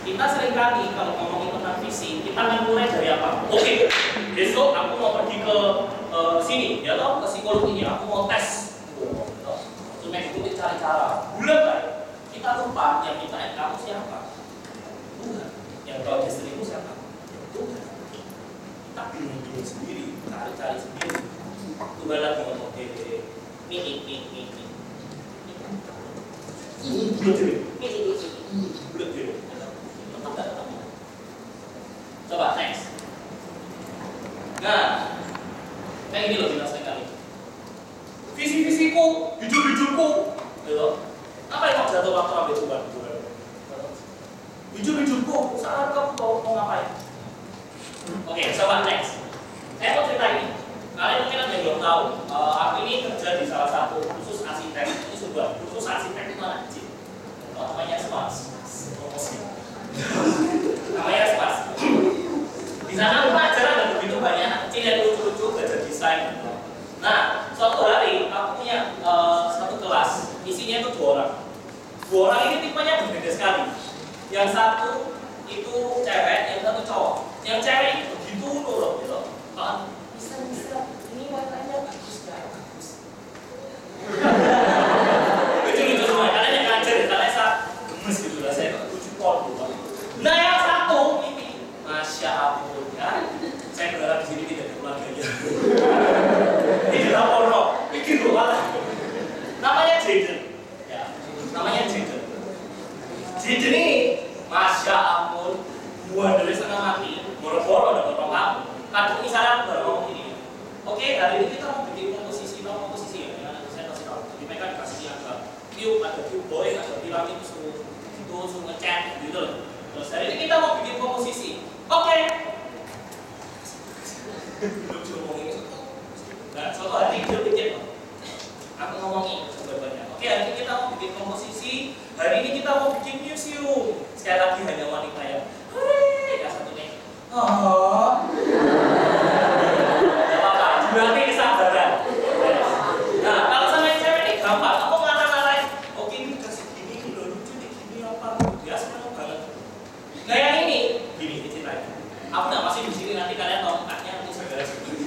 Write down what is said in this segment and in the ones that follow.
kita seringkali kalau ngomongin tentang visi, kita akan mulai dari apa? Oke, besok aku mau pergi ke sini, ya toh, ke psikolog ini, aku mau tes. Cuma itu cari cara. Bulan kan? Kita lupa yang minta kamu siapa? Tuhan. Yang tahu istrimu siapa? Tuhan. Kita bingung sendiri, cari sendiri. Tuhan lagi ngomong ini. Coba next. Nah, kayak gini loh jelas sekali. Visi-visiku, hijau-hijauku, gitu. Apa yang kamu jatuh waktu ambil Tuhan? Hijau-hijauku, saat kamu mau ngapain? Oke, coba next. Saya mau cerita ini. Kalian mungkin ada yang belum tahu. Aku ini kerja di salah satu khusus arsitek. Ini sebuah khusus arsitek itu anak kecil. Namanya Spas. Namanya Spas. Di sana pelajaran ada begitu banyak anak kecil yang lucu-lucu belajar desain. Nah, suatu hari aku punya satu kelas, isinya itu 2 orang. 2 orang ini tipenya berbeda sekali. Yang satu itu cewek, yang satu cowok. Yang cewek itu begitu nurut gitu. Bisa, ini warnanya bagus. Lucu-lucu semua, kalian yang ngajar ya, kalian gemes gitu lah, saya lucu pol gitu. Nah yang satu ini, Masya Allah ya, saya berharap di sini tidak ada keluarganya. Ini lapor loh, bikin loh malah. Namanya Jaden, ya, namanya Jaden. Jaden ini, Masya ampun, buah dari setengah mati, boro-boro dapat kamu. Kadang misalnya aku baru ngomong ini, oke, hari ini kita mau bikin komposisi ya, nanti saya kasih tahu. Jadi mereka dikasih ada view boy, ada piramid itu suruh ngecat gitu loh. Terus hari ini kita mau bikin komposisi, oke. Lucu ngomongin itu. Nah, suatu hari dia bikin, aku ngomongin sebenarnya. Oke, hari ini kita mau bikin komposisi, hari ini kita mau bikin museum. Sekali lagi hanya wanita ya. Hore, ya satu nih. Oh. Berarti kesabaran. Nah, kalau sama yang cewek ini gampang. Aku ngatain, oke ini kasih gini, udah lucu nih, gini apa? Dia seneng banget. Nah yang ini, gini ceritanya. Aku nggak masih di sini, nanti kalian tahu mukanya nanti segala sesuatu.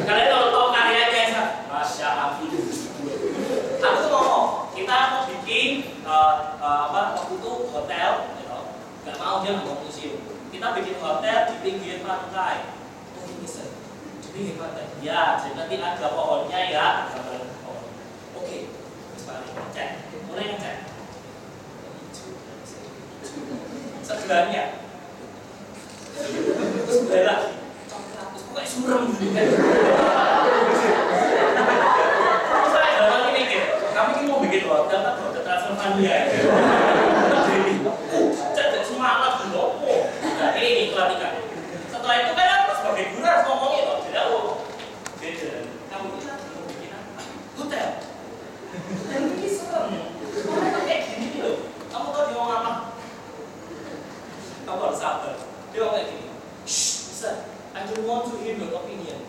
Kalian kalau tahu karyanya ya, Masya Allah. Aku tuh ngomong, kita mau bikin waktu itu hotel, gitu. Nggak mau dia ngomong museum. Kita bikin hotel di pinggir pantai. Oh ini sih. Ini pantai. Ya, jadi nanti ada pohonnya ya. Oke, cek. Mulai ngecek. Sebenarnya. Terus bela. Terus kok surem gitu kan. Terus saya dalam ini mikir, kami ini mau bikin hotel tapi hotel transfer Mania. Jadi, cek semangat dulu. Nah, ini perhatikan. Setelah itu kan aku sebagai guru harus ngomongin loh. Jadi aku kamu ini lagi mau bikin apa? Hotel. Hotel ini serem. Kamu kayak gini loh. Kamu tahu dia mau apa? Kamu harus sabar. Dia mau kayak gini. Shh, sir, I don't want to hear your opinion.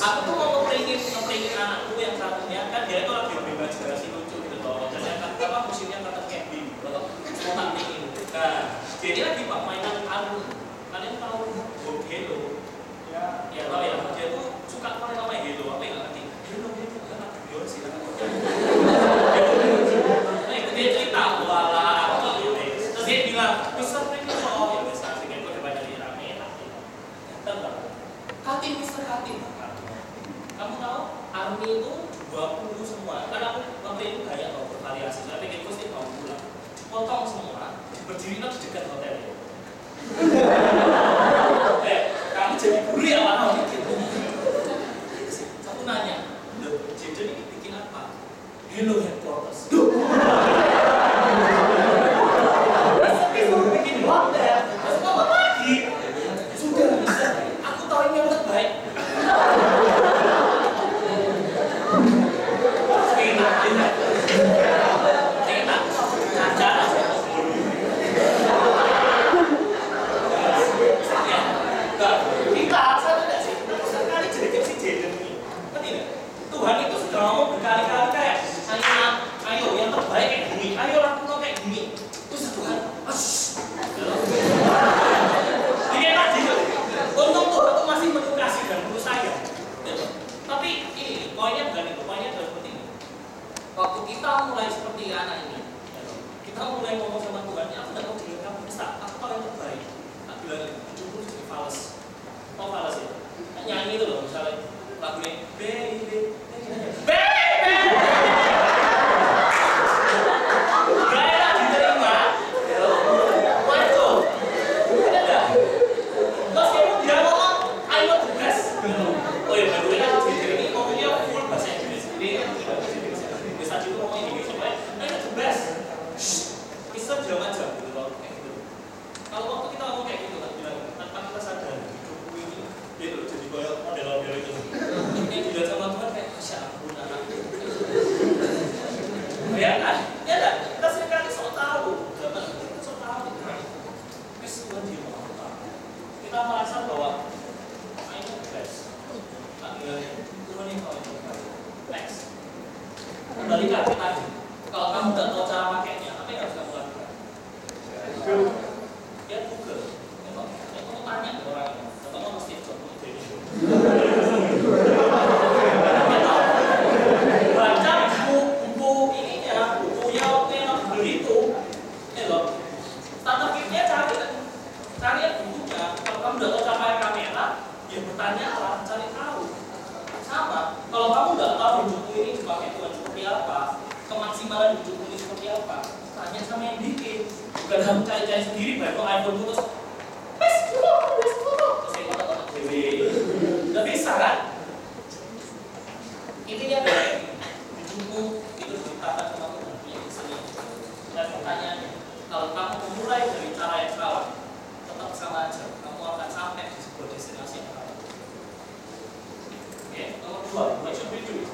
Aku tuh mau nge-training anakku yang satunya, kan dia itu lagi berimajinasi lucu gitu loh. Dan yang apa musimnya kata camping, spontanik ini. Nah, jadi lagi pak mainan alun. Kalian tahu Hello? Ya tahu ya. Dia tuh suka pakai namanya Hello. Apa yang ngerti? Hello itu kan anak video sih. Nah itu dia cerita wala gitu. Terus dia bilang bisa training loh. Ya bisa sih kan gue coba jadi rame. Katin Mister Katin. Kamu tahu army itu 20 semua. Karena aku waktu itu kayak loh bervariasi. Saya pikir pasti mau pulang. Potong semua, berdiri di dekat hotel itu. Kamu jadi guru ya mana gitu. Aku nanya, Jaden ini bikin apa? Hello Headquarters. Terus bikin hotel. Terus apa lagi? kita merasa bahwa ini best, ini next. Kembali ke tadi, kalau kamu nggak tahu cara pakainya, apa yang harus kamu lakukan? Ya Google. Kamu tanya ke orang ini, kamu mesti coba baca buku ininya, bukunya waktu yang beli itu, starter kitnya cari bukunya. Kalau kamu udah tahu cara pakai kamera, ya bertanya lah, cari tahu. Sama, kalau kamu nggak tahu buku ini dipakai Tuhan seperti apa, kemaksimalan buku ini seperti apa, tanya sama yang bikin. Bukan kamu cari-cari sendiri, baru iPhone terus kotak-kotak dewe. Nggak bisa kan? Intinya kayak di buku itu diceritakan sama Tuhan punya isinya. Dan pertanyaannya, kalau kamu memulai dari cara yang salah, tetap sama aja, kamu akan sampai di sebuah destinasi yang salah. Oke, nomor 2, what should we do?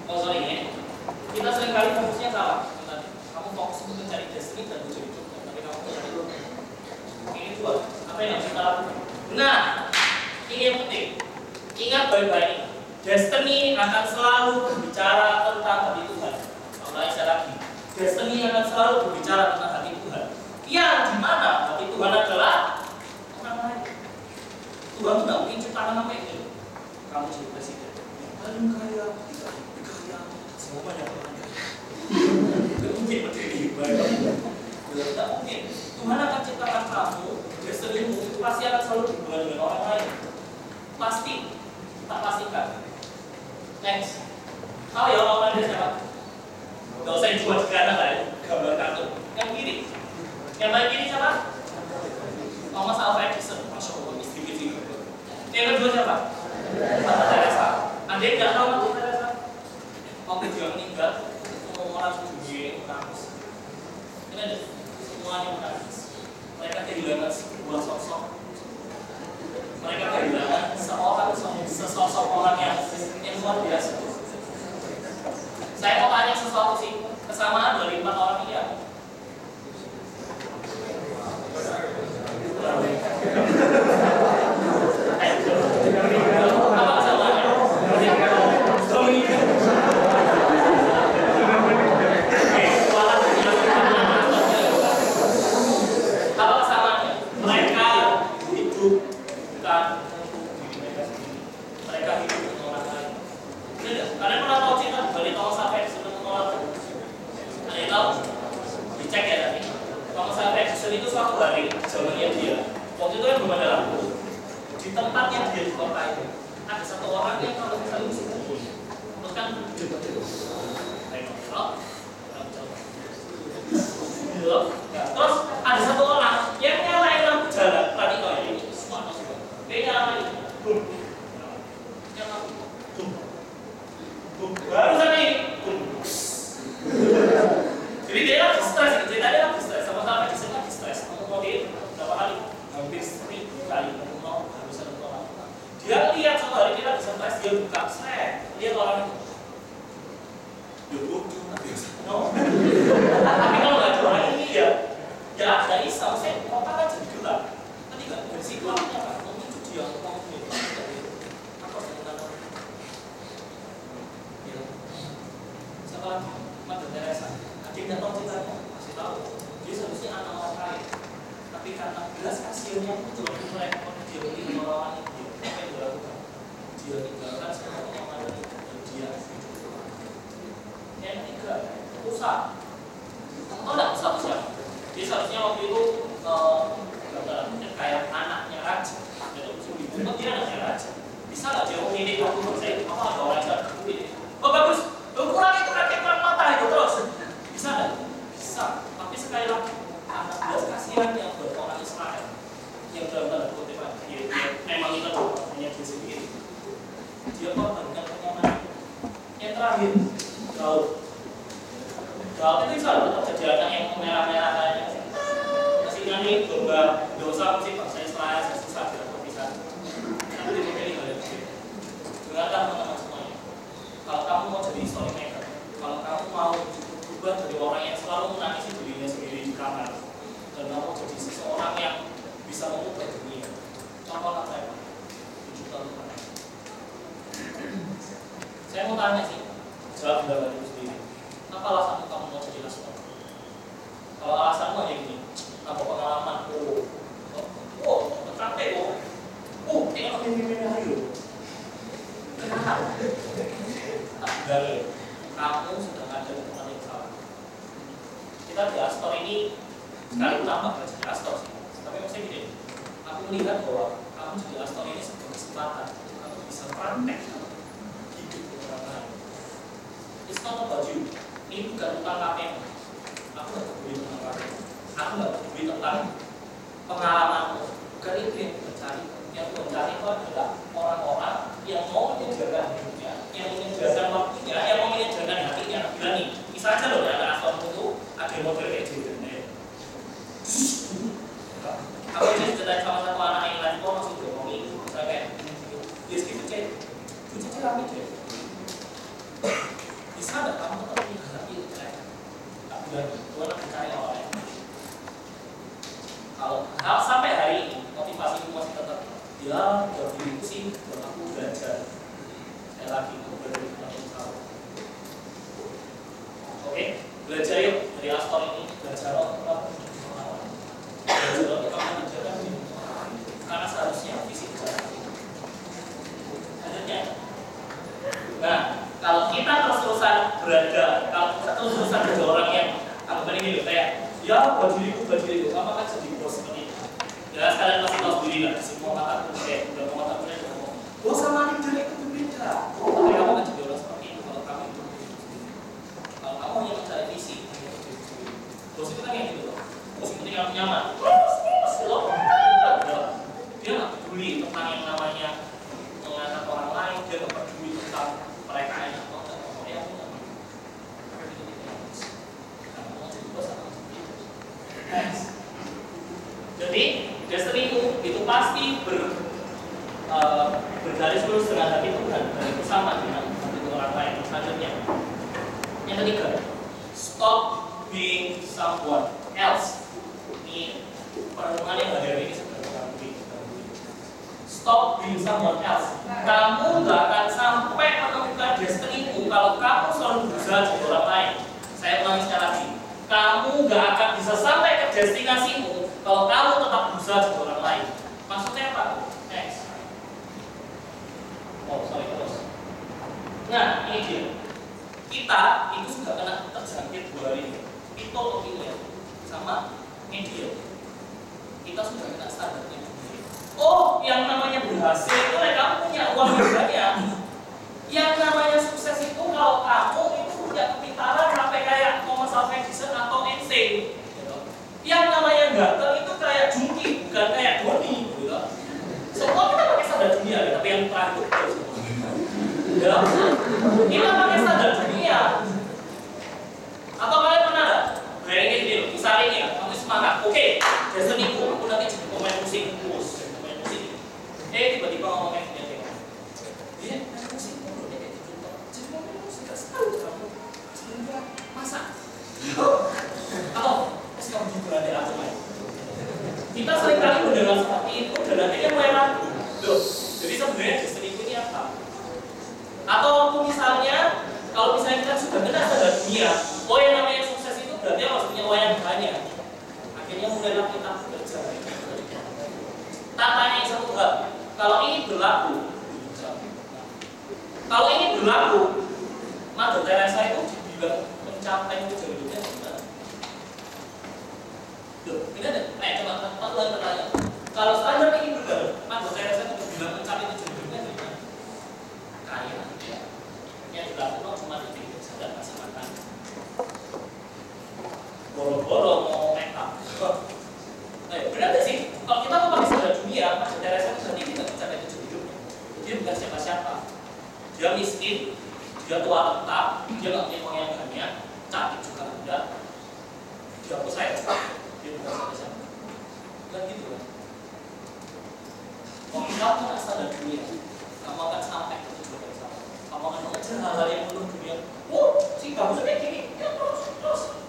Oh sorry ya, kita seringkali fokusnya salah. Kamu fokus untuk mencari destiny dan mencari Tuhan, tapi kamu mencari Tuhan. Ini 2, apa yang harus kita lakukan? Nah, ini yang penting. Ingat baik-baik, destiny akan selalu berbicara tentang hati Tuhan. Mulai saya lagi, destiny akan selalu berbicara tentang hati Tuhan. Yang dimana hati Tuhan adalah orang lain. Tuhan tidak mungkin ciptakan apa itu. Kamu jadi presiden, paling kaya, kaya, semua banyak orang kaya. Tidak mungkin berdiri baik. Tidak mungkin. Tuhan akan ciptakan kamu, destiny-mu itu pasti akan selalu berhubungan dengan orang lain. Pasti, tak pastikan. Next, tahu ya orang lain siapa? Gak usah dibuat di kanan lah ya, gambar kartun. Yang kiri, yang paling kiri siapa? Thomas Alva Edison, Masya Allah, istri-istri. Yang kedua siapa? Mother Teresa. Anda tidak tahu Mother Teresa? Waktu dia meninggal, semua orang dunia menangis. Ini ada semuanya menangis. Mereka kehilangan sebuah sosok. Mereka kehilangan sesosok orang yang luar biasa. Saya mau tanya sesuatu sih, kesamaan dari 4 orang ini apa? Apa kesamaannya? Apa kesamaannya? Mereka hidup bukan untuk diri mereka sendiri. Mereka hidup untuk orang lain. Kalian pernah tahu cerita dari Thomas Alva Edison menolak? Ada yang tahu? Dicek ya tadi. Thomas Alva Edison itu suatu hari zamannya dia. Waktu itu kan belum ada lampu. Di tempatnya dia di kota itu ada satu orang yang kalau misalnya mesti kumpul, terus kan terus ada satu orang yang nyalain lampu jalan. Tadi kau ini semua masuk. Dia nyalain, bum, nyalain, bum, bum. Baru tadi, bum. Jadi dia lagi stres. Ceritanya lagi stres. Sama-sama di sini lagi stres. Mau dia berapa kali? Hampir 1000 kali. Mau harus ada orang. Dia lihat satu hari dia lagi stres. Dia buka stres. Lihat orang itu. Dia bodoh. No. Tapi kalau nggak ada orang ini ya ada isau. Saya kota kan jadi gelap. Tadi nggak dari situ artinya kan. Mungkin itu dia mau punya. Apa sebenarnya? Ya. Siapa lagi? Mother Teresa. Dia nggak tahu ceritanya. Masih tahu. Dia seharusnya anak orang kaya. Tapi karena belas kasihannya itu waktu mereka dia beli orang itu, apa yang dia lakukan? Dia tinggalkan semuanya yang ada di dia. Yang ketiga, usaha. Tahu nggak usaha siapa? Dia seharusnya waktu itu kayak anaknya raja. Dia anaknya raja. Bisa nggak dia memilih waktu saya apa ada orang yang memilih? Oh bagus, kurang itu kan kurang mata itu terus. Bisa nggak? Bisa. Tapi sekali lagi, anak belas kasihan yang buat orang Israel yang dalam tanda kutip dia memang itu hanya dia sendiri. Dia korbankan kenyamanan. Yang terakhir, Daud. Daud itu selalu tetap jadi anak yang merah-merah kayaknya. Mestinya nih domba dosa mesti bangsa Israel susah tidak terpisah. Tapi dia memilih hal yang berbeda. Dengarkan teman-teman semuanya. Kalau kamu mau jadi story maker, kalau kamu mau berubah dari orang yang selalu menangisi dirinya sendiri di kamar, dan kamu jadi seseorang yang bisa mengubah dunia, Sama anak saya, 7 tahun kemarin. Saya mau tanya sih, jawab dari diri sendiri. Apa alasanmu kamu mau jadi astor? Kalau alasanmu hanya gini, apa pengalaman? Capek tengok mimpi-mimpi hari. Kenapa? Dari kamu sedang ada di tempat yang salah. Kita di astor ini sekali tambah jadi astor sih. Tapi maksudnya gini, aku melihat bahwa kamu jadi astor ini sebuah kesempatan. Kamu bisa praktek hidup di orang lain. It's not about you. Ini bukan tentang KPM. Aku nggak peduli tentang KPM. Aku nggak peduli tentang pengalamanmu. Bukan itu yang mencari. Yang mencari itu adalah orang-orang yang mau menyediakan hidupnya, yang menyediakan waktunya, yang mau menyediakan hatinya. Berani. Bisa aja loh ya, anak astormu itu ada model kayak gitu. Aku aja cerita sama satu anak yang lain, kok masih ngomongin itu, misalnya kayak dia sedikit cek rame deh. Bisa nggak kamu tetap punya hati itu cek? Tak bilang, gue nak mencari orang lain. Kalau sampai hari ini motivasiku masih tetap ya, buat diriku sih, buat aku belajar. Saya lagi aku belajar tentang tahu. Oke, belajar yuk dari astor ini, belajar apa? Karena seharusnya fisik jalan. Akhirnya, nah kalau kita terus-terusan berada, kalau kita terus-terusan ada orang yang anggapan ini loh kayak ya buat diriku, apa kan sedih bos seperti itu. Ya sekalian masih tahu sendiri lah, semua mata pun kayak udah mau mata pun aja ngomong. Oh sama leader itu berbeda. Tapi kamu kan jadi orang seperti itu kalau kamu itu sendiri. Kalau kamu hanya mencari visi, bos itu kan kayak gitu loh. Bos itu yang nyaman. Dia nggak peduli tentang yang namanya mengangkat orang lain, dia nggak peduli tentang mereka yang atau enggak, pokoknya aku nggak peduli. Kamu mau jadi bos atau jadi bos? Jadi destinimu itu pasti bergaris lurus dengan hati Tuhan dan bersama dengan hati orang lain. Selanjutnya, yang ketiga, stop being someone else. Ini perenungan yang hari ini stop being someone else. Kamu nggak akan sampai menemukan destinimu kalau kamu selalu berusaha jadi orang lain. Saya ulangi sekali lagi. Kamu nggak akan bisa sampai ke destinasimu kalau kamu tetap berusaha jadi orang lain. Maksudnya apa? Next. Oh, sorry terus. Nah, ini dia. Kita itu sudah kena terjangkit 2 hari ini. Itu opinion sama media. Kita sudah kena standarnya. Oh, yang namanya berhasil itu kamu punya uang yang banyak. Yang namanya sukses itu kalau kamu itu punya kepintaran sampai kayak Thomas Alva Edison atau Einstein. Yang namanya gatel itu kayak Jungki, bukan kayak Doni. Gitu. Semua kita pakai standar dunia, tapi yang terakhir itu. Ya, kita pakai standar dunia. Atau kalian pernah nggak? Bayangin gini loh, misalnya ini ya, kamu semangat. Oke, destiniku, aku nanti jadi pemain musik. Tiba-tiba ngomong kayak gini, dia main musik, dia kayak gitu, jadi main musik, gak sekali kamu, sehingga masa? Atau, kamu gitu ada aku main. Kita seringkali mendengar seperti itu, dan akhirnya mulai ragu. Loh, jadi sebenarnya destiny ini apa? Atau misalnya, kalau misalnya kita sudah kena standar dunia, oh yang namanya sukses itu berarti harus punya uang yang banyak. Akhirnya mulailah kita bekerja. Tak tanya satu hal. Kalau ini berlaku, Mother Teresa itu dibilang mencapai tujuan hidupnya gimana? Loh, ini ada, coba ulang pertanyaan. Kalau standar ini benar, Mother Teresa itu dibilang mencapai tujuan hidupnya gimana? Kaya, ya. Yang dilakukan cuma di sadar kasih makan. Boro-boro mau make up. Benar gak sih? Kalau kita mau pakai standar dunia, Mother Teresa itu berarti tidak mencapai tujuan hidupnya. Dia bukan siapa-siapa. Dia miskin, dia tua renta, dia nggak punya uang yang banyak, cantik juga enggak. Dia aku saya, dia bukan siapa-siapa. Bukan gitu kan? Kalau kamu nggak standar dunia, kamu akan sampai ke tujuan yang sama. Kamu akan mengejar hal-hal yang menurut dunia. Si bagusnya kayak gini, ya terus.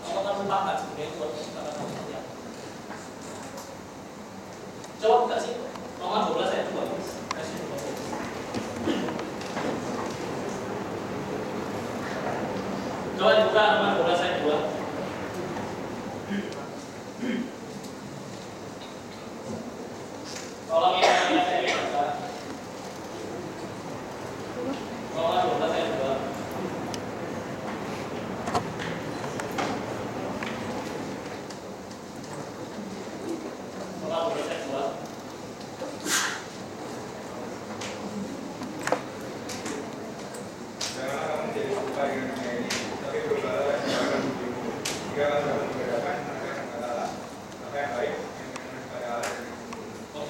Kamu akan lupakan sebenarnya itu bukan kamu seperti apa. Coba buka sih, Roma 12 ya.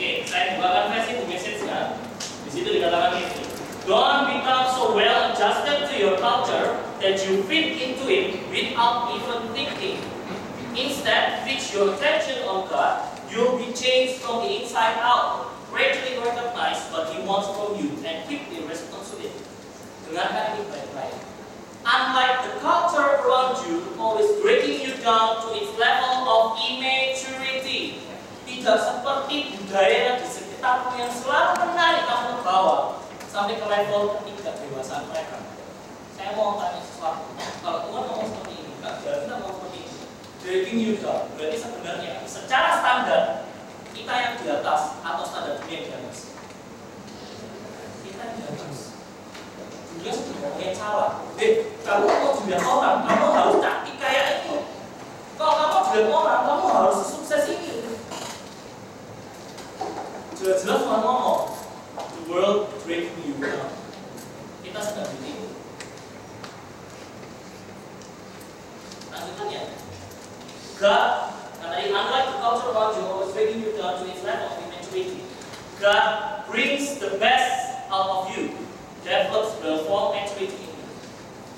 Oke, saya bukakan versi message-nya. Di situ dikatakan ini. Don't become so well adjusted to your culture that you fit into it without even thinking. Instead, fix your attention on God. You'll be changed from the inside out. Gradually recognize what He wants from you and quickly respond to it. Dengarkan ini baik-baik. Unlike the culture around you, always breaking you down to its level of immaturity. Tidak seperti budaya di sekitarmu yang selalu menarik kamu ke bawah sampai ke level ketidakdewasaan mereka. Saya mau tanya sesuatu. Kalau Tuhan ngomong seperti ini, kita ngomong seperti ini, breaking you down, berarti sebenarnya secara standar kita yang di atas atau standar dunia yang di atas? Kita yang di atas. Dunia sudah ngomongnya salah. Kamu mau dilihat orang, kamu harus cantik kayak ini. Kalau kamu dilihat orang, kamu harus sukses ini. Jelas-jelas Tuhan ngomong, the world breaking you down. Kita sedang ditipu. Lanjutannya, God, unlike the culture around you, always breaking you down to its level of immaturity. God brings the best out of you, develops the full maturity in you.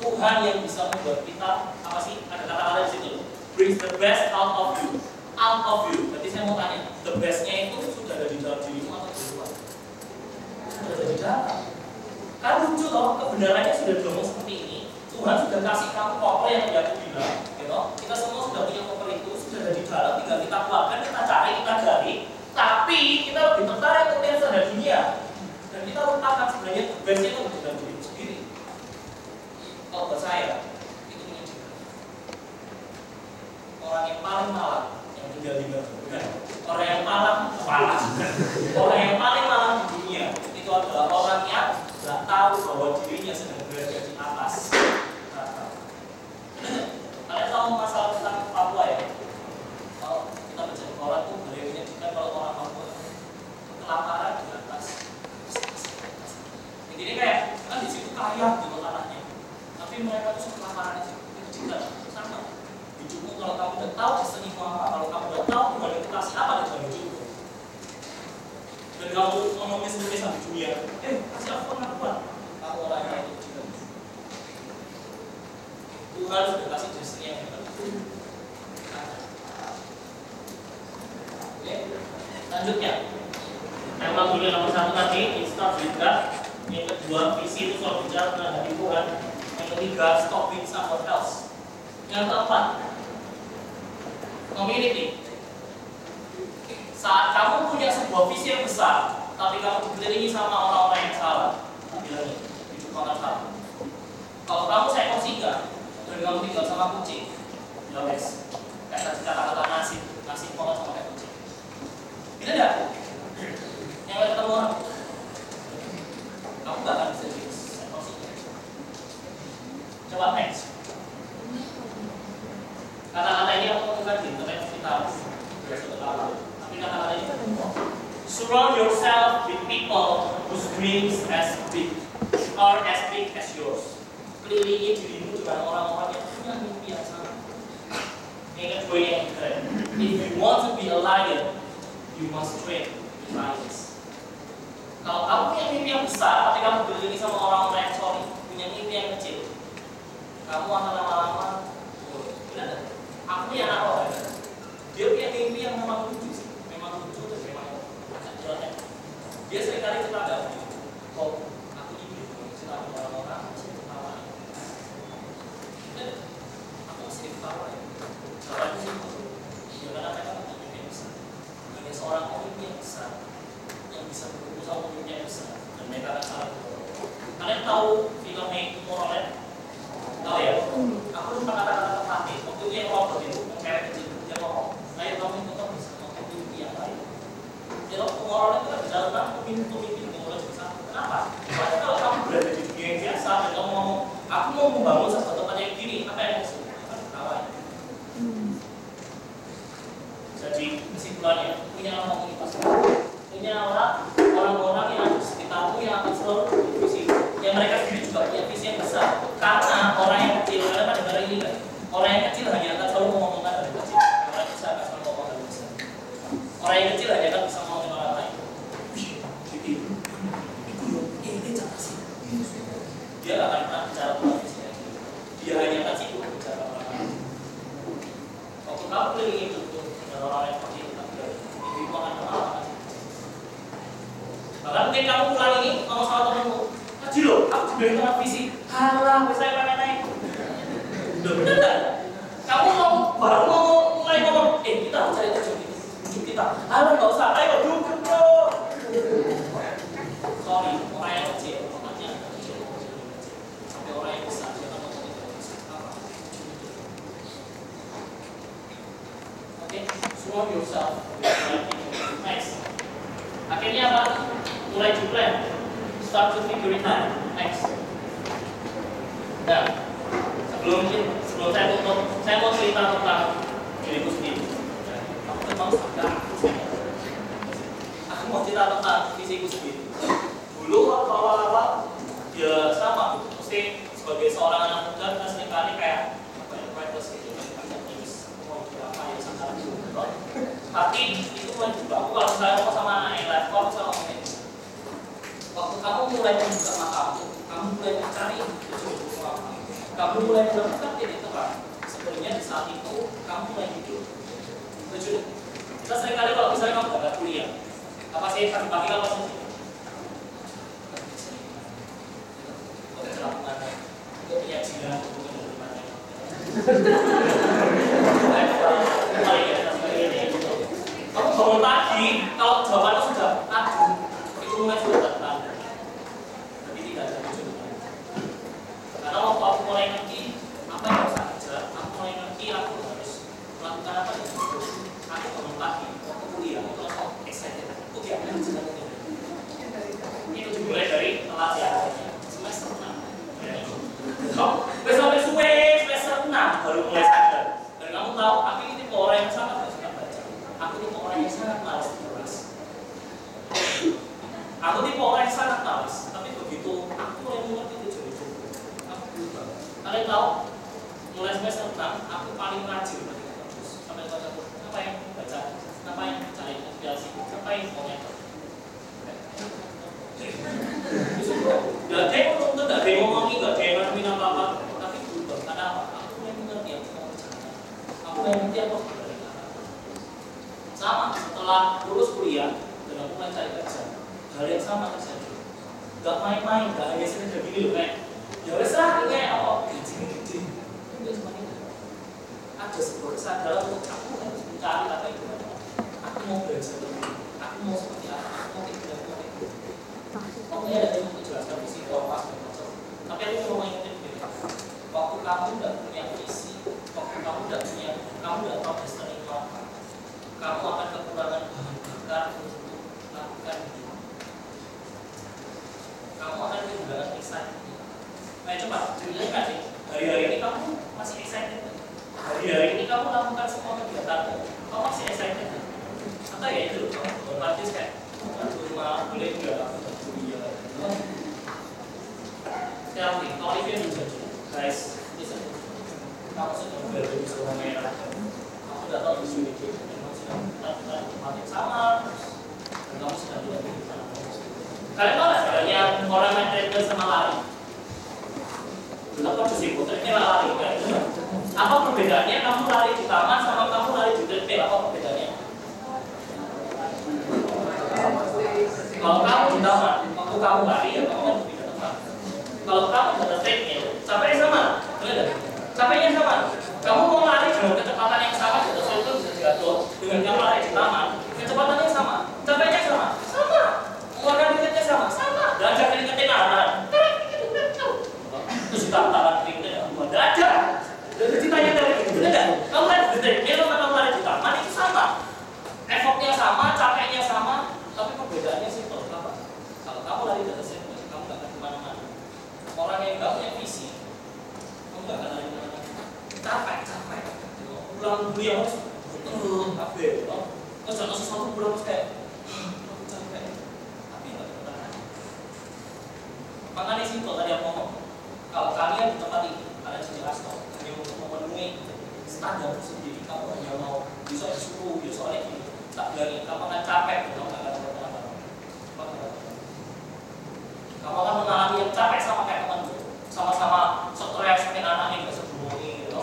Tuhan yang bisa membuat kita, apa sih? Ada kata-kata di situ. Brings the best out of you. Out of you. Berarti saya mau tanya, the bestnya itu sudah ada di dalam dirimu atau di luar? Sudah ada di dalam. Kan lucu loh, kebenarannya sudah diomong seperti ini. Tuhan sudah kasih kamu koper yang tadi aku bilang, gitu. Kita semua sudah punya koper itu, sudah ada di dalam, tinggal kita keluarkan, kita cari, kita gali. Tapi kita lebih tertarik untuk yang ada dunia. Dan kita lupakan sebenarnya the bestnya itu di dalam diri sendiri. Kalau buat saya, itu menyedihkan. Orang yang paling malang yang tinggal di dunia, orang yang malang, orang yang paling malang di dunia itu adalah orang yang nggak tahu bahwa dirinya sedang berada di atas. Kalian tahu masalah tentang Papua ya? Kalau kita mencari orang tuh boleh menyedihkan kalau orang Papua kelaparan di atas. Jadi kayak kan di situ kaya gitu tanahnya, tapi mereka tuh kelaparan aja. Itu juga sama. Hidupmu kalau kamu udah tahu senimu apa, kalau kamu udah tahu Tuhan itu kasih apa di dalam hidupmu, dan kamu ngomongnya sendiri sama dunia, kasih apa? Kamu orang yang itu juga. Tuhan sudah kasih destiny yang hebat. Oke, lanjutnya. Memang dulu nomor 1 tadi, start with God. Yang kedua, visi itu soal bicara dengan hati Tuhan. Yang ketiga, stop being someone else. Yang keempat, community. Saat kamu punya sebuah visi yang besar, tapi kamu dikelilingi sama orang-orang yang salah, itu akan salah. Kalau kamu seekor singa dan kamu tinggal sama kucing, ya wes, kayak kata-kata nasib banget sama kayak kucing. Bisa tidak? Yang lain ketemu orang, kamu gak akan bisa jadi seekor singa. Coba next. Kata-kata ini aku temukan di internet sekitar tapi kata-kata ini surround yourself with people whose dreams are as big as yours. Kelilingi dirimu dengan orang-orang yang punya mimpi yang sama. Ingat gue yang keren. If you want to be a lion, you must train with lions. Kalau kamu punya mimpi yang besar, tapi kamu kelilingi sama orang-orang yang punya mimpi yang kecil, kamu akan lama-lama benar. Aku punya anak orang, dia punya mimpi yang memang lucu sih, memang lucu dan memang agak jelek. Dia seringkali cerita ada, kok aku ini cerita dengan orang, mesti ketawa. Dan aku mesti ketawa ya. Soalnya itu sih, ya karena mereka punya mimpi yang besar. Hanya seorang pemimpin yang besar, yang bisa berusaha mimpi yang besar, dan mereka akan salah. Kalian tahu film Tomorrowland? Tahu ya? Aku lupa kata-kata tepatnya. Waktu itu yang robot itu, yang kayak kecil, dia ngomong, ayo kamu itu kan bisa ngomong mimpi yang lain. Jadi Tomorrowland itu kan bisa tentang pemimpin yang mulai besar. Kenapa? Karena kalau kamu berada di dunia yang biasa dan kamu ngomong, aku mau membangun sebuah tempat yang gini, apa yang maksud? Kan ketawa ya. Jadi kesimpulannya, punya komunitas, punya orang-orang yang ada di sekitarmu yang akan selalu bervisi. Yang mereka sendiri juga punya visi yang besar. Karena orang yang kecil, kalian pada dengar ini kan? Orang yang kecil hanya akan selalu mengomongkan dari kecil. Orang yang besar akan selalu ngomong dari besar. Orang yang kecil hanya akan bisa ngomongin orang lain. mungkin kamu pulang ini ngomong sama temenmu, Haji loh, aku diberi tengah visi. Halah, saya pengen naik. Udah bener nggak? Kamu baru mau mulai ngomong, kita harus cari tujuan kita. Halah, nggak usah, ayo duduk bro. Sorry, orang yang kecil, makanya kecil. Sampai orang yang besar, dia kan ngomong itu besar. Oke, surround yourself with the right people. Next. Akhirnya apa? Mulai to plan. Start to figure it out. Next. Nah, sebelum saya tutup, saya mau cerita tentang diriku sendiri. Aku memang sadar. Aku mau cerita tentang visiku sendiri. Dulu waktu awal-awal, ya sama. Mesti sebagai seorang anak muda, kita seringkali kayak reckless gitu. Tapi itu kan juga aku kalau saya mau sama anak yang lain, aku sama ngomongin waktu kamu mulai membuka matamu, kamu mulai mencari tujuan kamu mulai menemukan titik terang. Sebenarnya di saat itu kamu mulai hidup. Tujuan kita seringkali kalau misalnya kamu berangkat kuliah, apa sih pagi-pagi kamu pasti cerah mana, punya jiran, dari mana? Kamu bangun pagi, kalau jawabannya sudah aduh, itu mulai sudah tanda. Tapi tidak ada tujuan. Karena waktu aku mulai ngerti apa yang harus aku kerja, aku mulai ngerti aku harus melakukan apa yang harus aku bangun pagi, waktu kuliah, itu langsung excited. Oke, aku harus jalan ini. Itu dimulai dari telat ya, semester 6. Sampai semester 6 baru mulai sadar. Dan kamu tahu, aku ini tipe orang yang sangat gak suka baca. Aku tipe orang yang sangat malas tulis. Aku tipe orang yang sangat malas. Tapi begitu aku mulai mengerti tujuan itu, aku berubah. Kalian tahu, mulai semester 6 aku paling rajin baca bagus. Sampai baca buku, ngapain baca, ngapain cari inspirasi, ngapain komentar. Gak ada yang nonton, gak ada yang ngomongin, gak ada yang ngomongin apa-apa. Tapi berubah, karena apa? Aku mulai mengerti apa yang mau bicara. Aku mulai mengerti apa yang sama setelah lulus kuliah dan aku mulai cari kerja. Hal yang sama terjadi. Gak main-main, gak hanya sekedar gini loh kayak ya wes lah, kayak apa? Gajinya gede. Enggak cuma itu. Ada sebuah kesadaran untuk aku harus mencari apa itu. Aku mau belajar lebih. Aku mau seperti apa? Aku mau tidak mau itu. Pokoknya ada yang menjelaskan visi apa macam. Tapi aku cuma ingetin begini. Waktu kamu tidak punya visi, waktu kamu tidak punya, kamu tidak tahu destiny apa, kamu akan kekurangan bahan bakar untuk melakukan itu. Kamu akan kehilangan excited. Nah coba, jujur kan sih, hari-hari ini kamu masih excited. Hari-hari ini kamu lakukan semua kegiatanmu, kamu masih excited. Atau ya itu, kamu otomatis kayak rumah boleh juga. Tell me, kalau Olivier menjadi guys, listen. Kamu sudah berada di zona merah. Kamu sudah tahu isu ini, kamu sudah melakukan tempat yang sama, dan kamu sudah tidak di sana. Kalian tahu nggak caranya orang main treadmill sama lari? Apa sih? Treadmill lari kan? Apa perbedaannya kamu lari di taman sama kamu lari di treadmill? Apa perbedaannya? Kalau kamu di taman, waktu kamu lari ya kamu kan pindah tempat. Kalau kamu pada treadmill, capeknya sama, benar? Capeknya sama. Kamu mau lari dengan kecepatan yang sama, jatuh itu bisa jatuh. Dengan kamu lari di taman, kecepatannya sama, capeknya sama, sama. Mengeluarkan keringetnya sama. Dan ada keringetnya kanan. Terus tangan keringetnya nggak ada. Jadi ditanya dari itu, benar nggak? Kamu lari di treadmill sama kamu lari di taman itu sama. Effortnya sama, capeknya sama, tapi perbedaannya simpel. Apa? Kalau kamu lari di atas treadmill, kamu nggak akan kemana-mana. Orang yang nggak punya visi, kamu nggak akan lari kemana-mana. Capek. Pulang kuliah harus kabeh, terus jangan sesuatu pulang terus kayak capek. Tapi nggak bertahan. Makanya simpel tadi aku ngomong. Kalau kalian di tempat ini, kalian jelas kok hanya untuk memenuhi standar sendiri. Kamu hanya mau bisa disuruh, soalnya gini. Tak bilangin, kamu akan capek, kamu nggak akan dapat apa-apa. Kamu akan mengalami yang capek sama kayak temanmu. Sama-sama stres, mungkin anak yang nggak sebelumnya, gitu.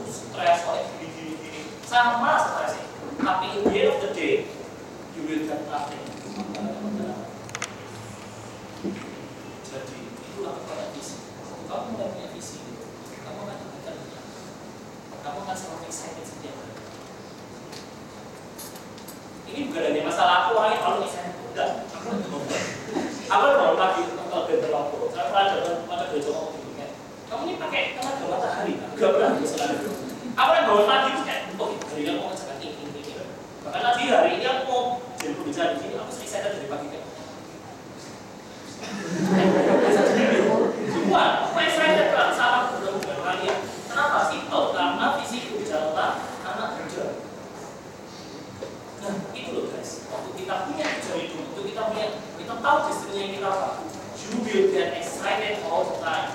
Stres, oleh gini. Sama stresnya. Tapi in the end of the day, you will get nothing. excited setiap hari. Ini bukan hanya masalah aku orangnya kalau excited, enggak. Aku baru pagi kalau belajar waktu, saya pernah belajar ngomong gitu kan. Kamu ini pakai tenaga matahari, enggak pernah misalnya. Aku yang bangun pagi itu kayak, oh hari ini aku mau ngerjakan ini. Bahkan tadi hari ini aku mau jadi pembicara di sini, aku excited dari pagi kan. Semua, aku excited kan saat aku bertemu dengan kalian. Kenapa sih? Oh, karena visiku bicara tentang anak muda. Nah, itu loh guys. Waktu kita punya tujuan hidup, waktu kita tahu destiny yang kita mau, you will get excited all the time.